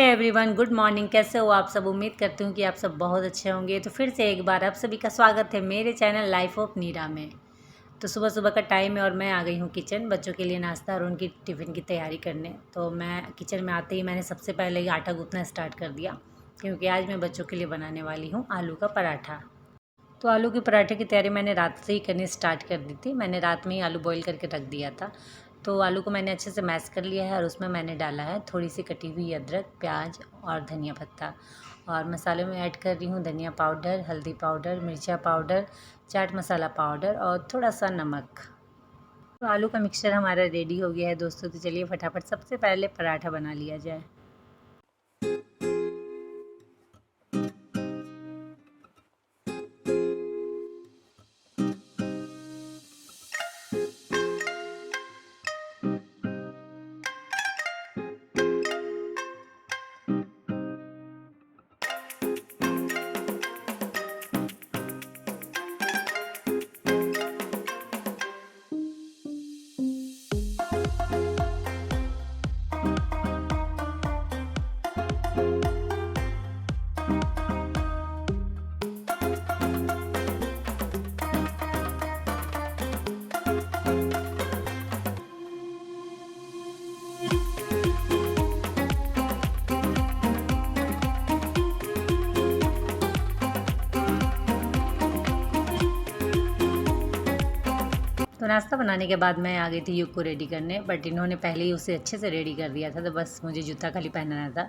Everyone, good morning. कैसे हो आप सब? उम्मीद करती हूँ कि आप सब बहुत अच्छे होंगे। तो फिर से एक बार आप सभी का स्वागत है मेरे चैनल लाइफ ऑफ नीरा में। तो सुबह सुबह का टाइम है और मैं आ गई हूँ किचन, बच्चों के लिए नाश्ता और उनकी टिफ़िन की तैयारी करने। तो मैं किचन में आते ही मैंने सबसे पहले ही आटा गूँथना स्टार्ट कर दिया, क्योंकि आज मैं बच्चों के लिए बनाने वाली हूँ आलू का पराठा। तो आलू के पराठे की तैयारी मैंने रात से ही करनी स्टार्ट कर दी थी। मैंने रात में ही आलू बॉईल करके रख दिया था। तो आलू को मैंने अच्छे से मैश कर लिया है और उसमें मैंने डाला है थोड़ी सी कटी हुई अदरक, प्याज और धनिया पत्ता। और मसालों में ऐड कर रही हूँ धनिया पाउडर, हल्दी पाउडर, मिर्चा पाउडर, चाट मसाला पाउडर और थोड़ा सा नमक। तो आलू का मिक्सचर हमारा रेडी हो गया है दोस्तों। तो चलिए फटाफट सबसे पहले पराठा बना लिया जाए। तो नाश्ता बनाने के बाद मैं आ गई थी युग को रेडी करने, बट इन्होंने पहले ही उसे अच्छे से रेडी कर दिया था। तो बस मुझे जूता खाली पहनाना था।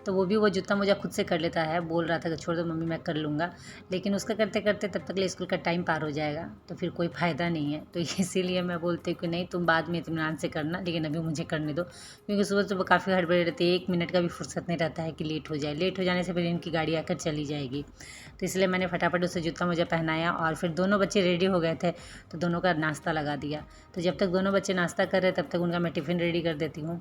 तो वो जूता मुझे खुद से कर लेता है, बोल रहा था कि छोड़ दो मम्मी मैं कर लूँगा, लेकिन उसका करते करते तब तक स्कूल का टाइम पार हो जाएगा, तो फिर कोई फ़ायदा नहीं है। तो इसीलिए मैं बोलती हूँ कि नहीं, तुम बाद में इत्मीनान से करना, लेकिन अभी मुझे करने दो, क्योंकि सुबह सुबह काफ़ी हड़बड़ी रहती है। 1 मिनट का भी फुर्सत नहीं रहता है कि लेट हो जाए। लेट हो जाने से फिर इनकी गाड़ी आकर चली जाएगी। तो इसलिए मैंने फटाफट उसे जूता मुझे पहनाया और फिर दोनों बच्चे रेडी हो गए थे, तो दोनों का नाश्ता लगा दिया। तो जब तक दोनों बच्चे नाश्ता कर रहे तब तक उनका मैं टिफ़िन रेडी कर देती हूँ।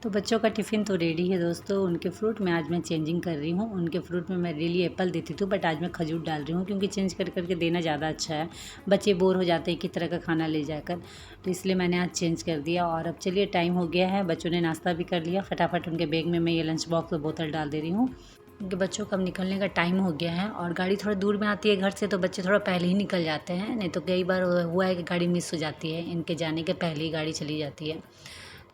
तो बच्चों का टिफ़िन तो रेडी है दोस्तों। उनके फ्रूट में आज मैं चेंजिंग कर रही हूँ। उनके फ्रूट में मैं डेली एप्पल देती थी, बट आज मैं खजूर डाल रही हूँ, क्योंकि चेंज कर करके देना ज़्यादा अच्छा है। बच्चे बोर हो जाते हैं कि तरह का खाना ले जाकर, तो इसलिए मैंने आज चेंज कर दिया। और अब चलिए टाइम हो गया है, बच्चों ने नाश्ता भी कर लिया। फटाफट उनके बैग में मैं ये लंच बॉक्स और बोतल डाल दे रही हूँ, क्योंकि बच्चों का अब निकलने का टाइम हो गया है और गाड़ी थोड़ा दूर में आती है घर से, तो बच्चे थोड़ा पहले ही निकल जाते हैं। नहीं तो कई बार हुआ है कि गाड़ी मिस हो जाती है, इनके जाने के पहले ही गाड़ी चली जाती है।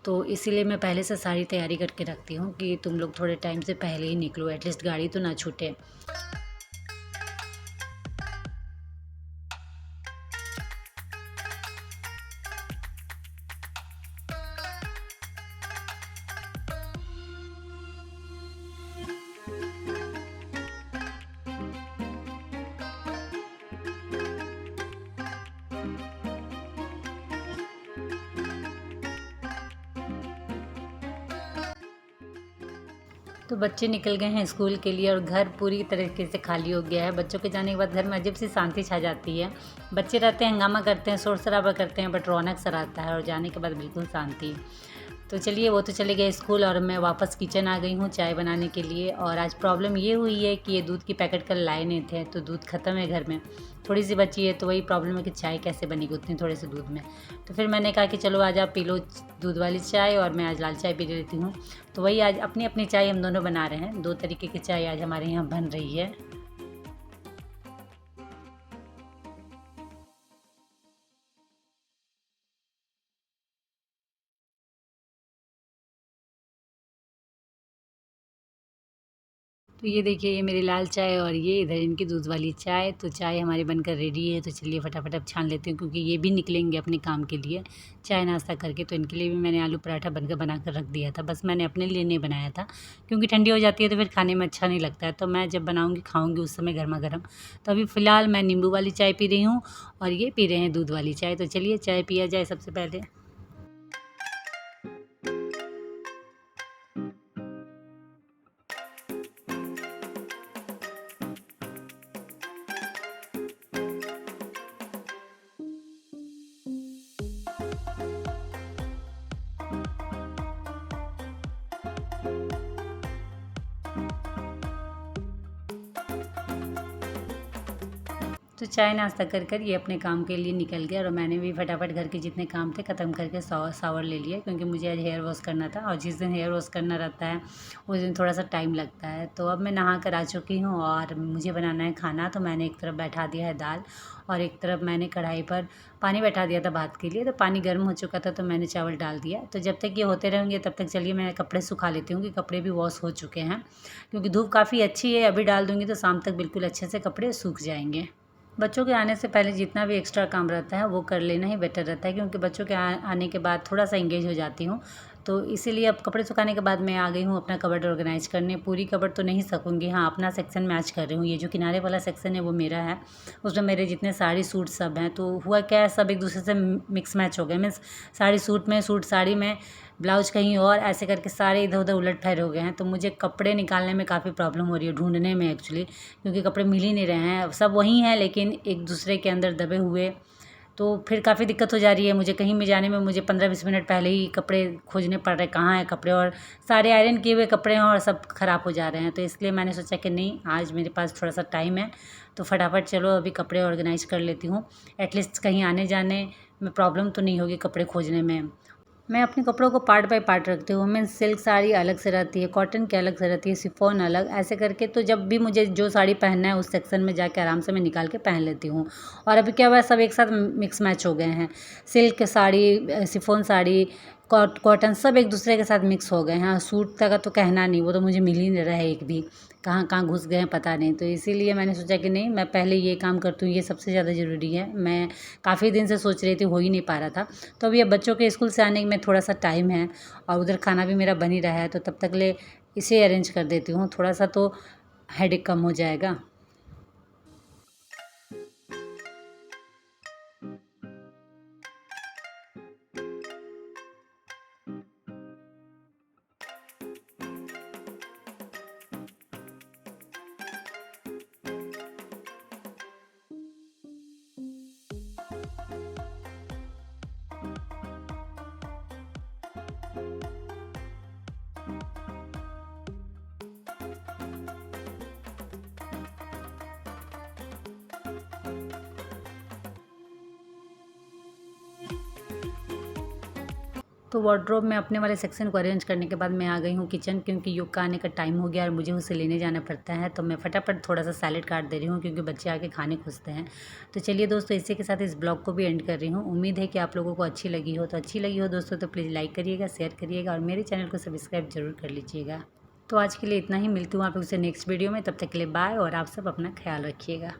तो इसीलिए मैं पहले से सारी तैयारी करके रखती हूँ कि तुम लोग थोड़े टाइम से पहले ही निकलो, एटलीस्ट गाड़ी तो ना छूटे। तो बच्चे निकल गए हैं स्कूल के लिए और घर पूरी तरीके से खाली हो गया है। बच्चों के जाने के बाद घर में अजीब सी शांति छा जाती है। बच्चे रहते हैं, हंगामा करते हैं, शोर शराबा करते हैं, बट रौनक सा रहता है, और जाने के बाद बिल्कुल शांति। तो चलिए, वो तो चले गए स्कूल और मैं वापस किचन आ गई हूँ चाय बनाने के लिए। और आज प्रॉब्लम ये हुई है कि ये दूध की पैकेट कल लाए नहीं थे, तो दूध ख़त्म है घर में, थोड़ी सी बची है। तो वही प्रॉब्लम है कि चाय कैसे बनेगी उतनी थोड़े से दूध में। तो फिर मैंने कहा कि चलो आज आप पी लो दूध वाली चाय और मैं आज लाल चाय पी लेती हूँ। तो वही आज अपनी अपनी चाय हम दोनों बना रहे हैं। 2 तरीके की चाय आज हमारे यहाँ बन रही है। तो ये देखिए, ये मेरी लाल चाय और ये इधर इनकी दूध वाली चाय। तो चाय हमारी बनकर रेडी है। तो चलिए फटाफट अब छान लेती हूँ, क्योंकि ये भी निकलेंगे अपने काम के लिए चाय नाश्ता करके। तो इनके लिए भी मैंने आलू पराठा बनकर बना कर रख दिया था। बस मैंने अपने लिए नहीं बनाया था, क्योंकि ठंडी हो जाती है तो फिर खाने में अच्छा नहीं लगता है। तो मैं जब बनाऊँगी खाऊँगी उस समय गर्मा गर्म। तो अभी फ़िलहाल मैं नींबू वाली चाय पी रही हूँ और ये पी रहे हैं दूध वाली चाय। तो चलिए चाय पिया जाए सबसे पहले। तो चाय नाश्ता कर कर ये अपने काम के लिए निकल गया और मैंने भी फटाफट घर के जितने काम थे ख़त्म करके शावर ले लिया, क्योंकि मुझे आज हेयर वॉश करना था और जिस दिन हेयर वॉश करना रहता है उस दिन थोड़ा सा टाइम लगता है। तो अब मैं नहा कर आ चुकी हूँ और मुझे बनाना है खाना। तो मैंने एक तरफ बैठा दिया है दाल और एक तरफ मैंने कढ़ाई पर पानी बैठा दिया था भात के लिए। तो पानी गर्म हो चुका था तो मैंने चावल डाल दिया। तो जब तक ये होते रहेंगे तब तक चलिए मैं कपड़े सुखा लेती हूँ कि कपड़े भी वॉश हो चुके हैं, क्योंकि धूप काफ़ी अच्छी है। अभी डाल दूँगी तो शाम तक बिल्कुल अच्छे से कपड़े सूख जाएंगे। बच्चों के आने से पहले जितना भी एक्स्ट्रा काम रहता है वो कर लेना ही बेटर रहता है, क्योंकि बच्चों के आने के बाद थोड़ा सा इंगेज हो जाती हूँ। तो इसीलिए अब कपड़े सुखाने के बाद मैं आ गई हूँ अपना कबर्ड ऑर्गेनाइज करने। पूरी कबर्ड तो नहीं सकूँगी, हाँ अपना सेक्शन मैच कर रही हूँ। ये जो किनारे वाला सेक्शन है वो मेरा है, उसमें मेरे जितने साड़ी सूट सब हैं। तो हुआ क्या है, सब एक दूसरे से मिक्स मैच हो गए। मीन्स साड़ी सूट में, सूट साड़ी में, ब्लाउज कहीं और, ऐसे करके सारे इधर उधर उलट फेर हो गए हैं। तो मुझे कपड़े निकालने में काफ़ी प्रॉब्लम हो रही है, ढूंढने में एक्चुअली, क्योंकि कपड़े मिल ही नहीं रहे हैं। सब वही हैं लेकिन एक दूसरे के अंदर दबे हुए। तो फिर काफ़ी दिक्कत हो जा रही है मुझे। कहीं भी जाने में मुझे 15-20 मिनट पहले ही कपड़े खोजने पड़ रहे हैं, कहाँ हैं कपड़े, और सारे आयरन किए हुए कपड़े हैं और सब ख़राब हो जा रहे हैं। तो इसलिए मैंने सोचा कि नहीं, आज मेरे पास थोड़ा सा टाइम है तो फटाफट चलो अभी कपड़े ऑर्गेनाइज कर लेती हूँ। एटलीस्ट कहीं आने जाने में प्रॉब्लम तो नहीं होगी कपड़े खोजने में। मैं अपने कपड़ों को पार्ट बाय पार्ट रखती हूँ। मीन्स सिल्क साड़ी अलग से रहती है, कॉटन की अलग से रहती है, शिफॉन अलग, ऐसे करके। तो जब भी मुझे जो साड़ी पहनना है उस सेक्शन में जाके आराम से मैं निकाल के पहन लेती हूँ। और अभी क्या हुआ है, सब एक साथ मिक्स मैच हो गए हैं। Silk sari, chiffon sari, cotton, सब एक दूसरे के साथ मिक्स हो गए हैं। सूट का तो कहना नहीं, वो तो मुझे मिल ही नहीं रहा है एक भी, कहाँ कहाँ घुस गए हैं पता नहीं। तो इसीलिए मैंने सोचा कि नहीं, मैं पहले ये काम करती हूँ, ये सबसे ज़्यादा ज़रूरी है। मैं काफ़ी दिन से सोच रही थी, हो ही नहीं पा रहा था। तो अभी अब बच्चों के स्कूल से आने में थोड़ा सा टाइम है और उधर खाना भी मेरा बन ही रहा है, तो तब तक ले इसे अरेंज कर देती हूँ, थोड़ा सा तो हेडेक कम हो जाएगा। तो वार्डरोब में अपने वाले सेक्शन को अरेंज करने के बाद मैं आ गई हूँ किचन, क्योंकि युग का आने का टाइम हो गया और मुझे उसे लेने जाना पड़ता है। तो मैं फटाफट थोड़ा सा सैलेड काट दे रही हूँ, क्योंकि बच्चे आके खाने खुजते हैं। तो चलिए दोस्तों, इसी के साथ इस ब्लॉग को भी एंड कर रही हूँ। उम्मीद है कि आप लोगों को अच्छी लगी हो। तो अच्छी लगी हो दोस्तों तो प्लीज़ लाइक करिएगा, शेयर करिएगा और मेरे चैनल को सब्सक्राइब जरूर कर लीजिएगा। तो आज के लिए इतना ही, मिलती हूँ आप लोग से नेक्स्ट वीडियो में। तब तक के लिए बाय और आप सब अपना ख्याल रखिएगा।